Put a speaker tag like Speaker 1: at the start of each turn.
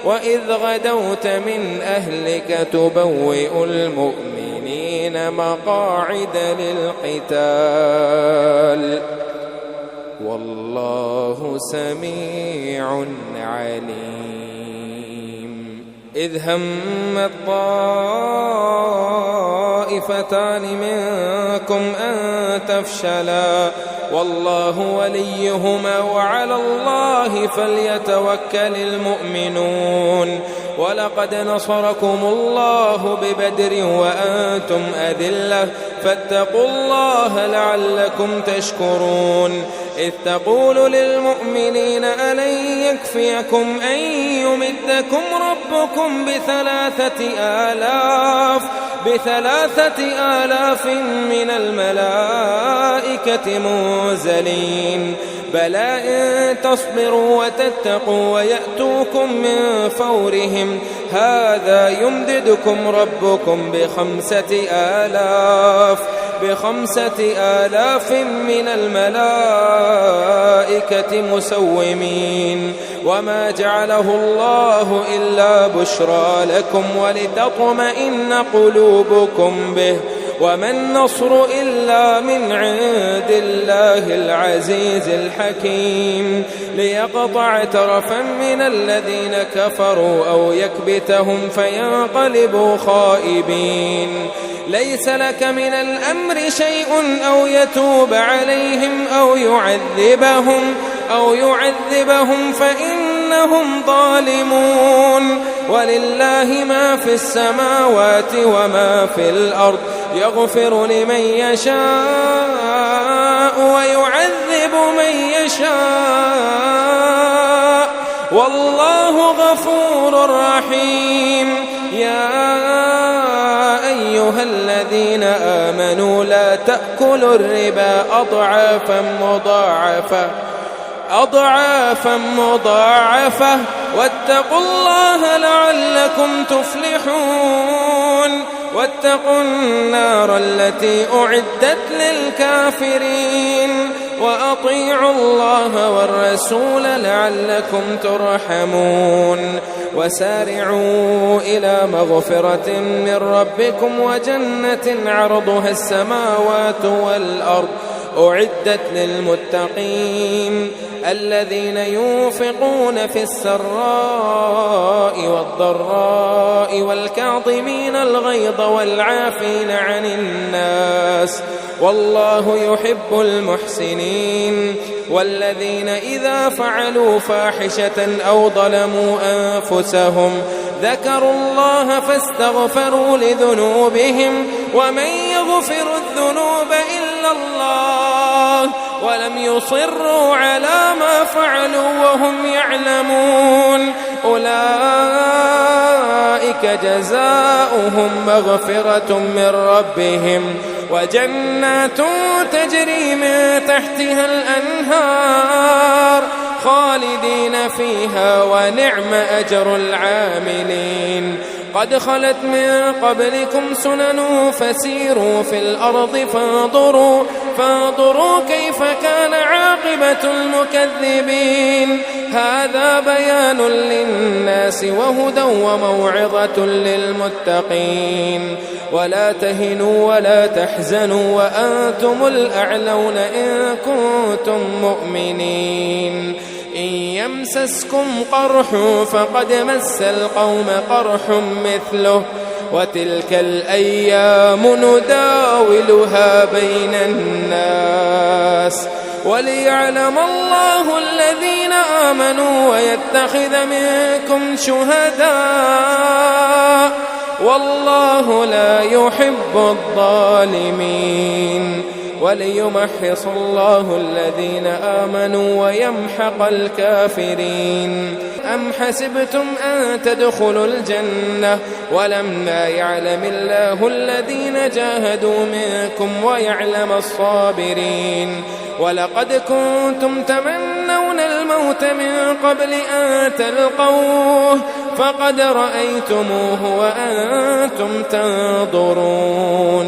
Speaker 1: وإذ غدوت من أهلك تبوئ المؤمنين مقاعد للقتال والله سميع عليم. إذ هم الطائفتان منكم أن تفشلا والله وليهما وعلى الله فليتوكل المؤمنون. ولقد نصركم الله ببدر وأنتم أذلة فاتقوا الله لعلكم تشكرون. إذ تقول للمؤمنين ألن يكفيكم أن يمدكم ربكم بثلاثة آلاف من الملائكة منزلين بلى إن تصبروا وتتقوا ويأتوكم من فورهم هذا يمددكم ربكم بخمسة آلاف من الملائكة مسومين. وما جعله الله إلا بشرى لكم ولتطمئن قلوبكم به وما النصر إلا من عند الله العزيز الحكيم ليقطع طرفا من الذين كفروا أو يكبتهم فينقلبوا خائبين. ليس لك من الأمر شيء أو يتوب عليهم أو يعذبهم فإنهم ظالمون. ولله ما في السماوات وما في الأرض يغفر لمن يشاء ويعذب من يشاء والله غفور رحيم. يا أيها الذين آمنوا لا تأكلوا الربا أضعافا مضاعفة واتقوا الله لعلكم تفلحون. واتقوا النار التي أعدت للكافرين وأطيعوا الله والرسول لعلكم ترحمون. وسارعوا إلى مغفرة من ربكم وجنة عرضها السماوات والأرض أعدت للمتقين الذين ينفقون في السراء والضراء والكاظمين الغيظ والعافين عن الناس والله يحب المحسنين. والذين إذا فعلوا فاحشة أو ظلموا أنفسهم ذكروا الله فاستغفروا لذنوبهم ومن يغفر الذنوب إلا الله ولم يصروا على ما فعلوا وهم يعلمون أولئك جزاؤهم مغفرة من ربهم وجنات تجري من تحتها الأنهار خالدين فيها ونعم أجر العاملين. قد خلت من قبلكم سنن فسيروا في الأرض فانظروا كيف كان عاقبة المكذبين. هذا بيان للناس وهدى وموعظة للمتقين. ولا تهنوا ولا تحزنوا وأنتم الأعلون إن كنتم مؤمنين. إن يمسسكم قرح فقد مس القوم قرح مثله وتلك الأيام نداولها بين الناس وليعلم الله الذين آمنوا ويتخذ منكم شهداء والله لا يحب الظالمين. وليمحص الله الذين آمنوا ويمحق الكافرين. أم حسبتم أن تدخلوا الجنة ولما يعلم الله الذين جاهدوا منكم ويعلم الصابرين. ولقد كنتم تمنون الموت من قبل أن تلقوه فقد رأيتموه وأنتم تنظرون.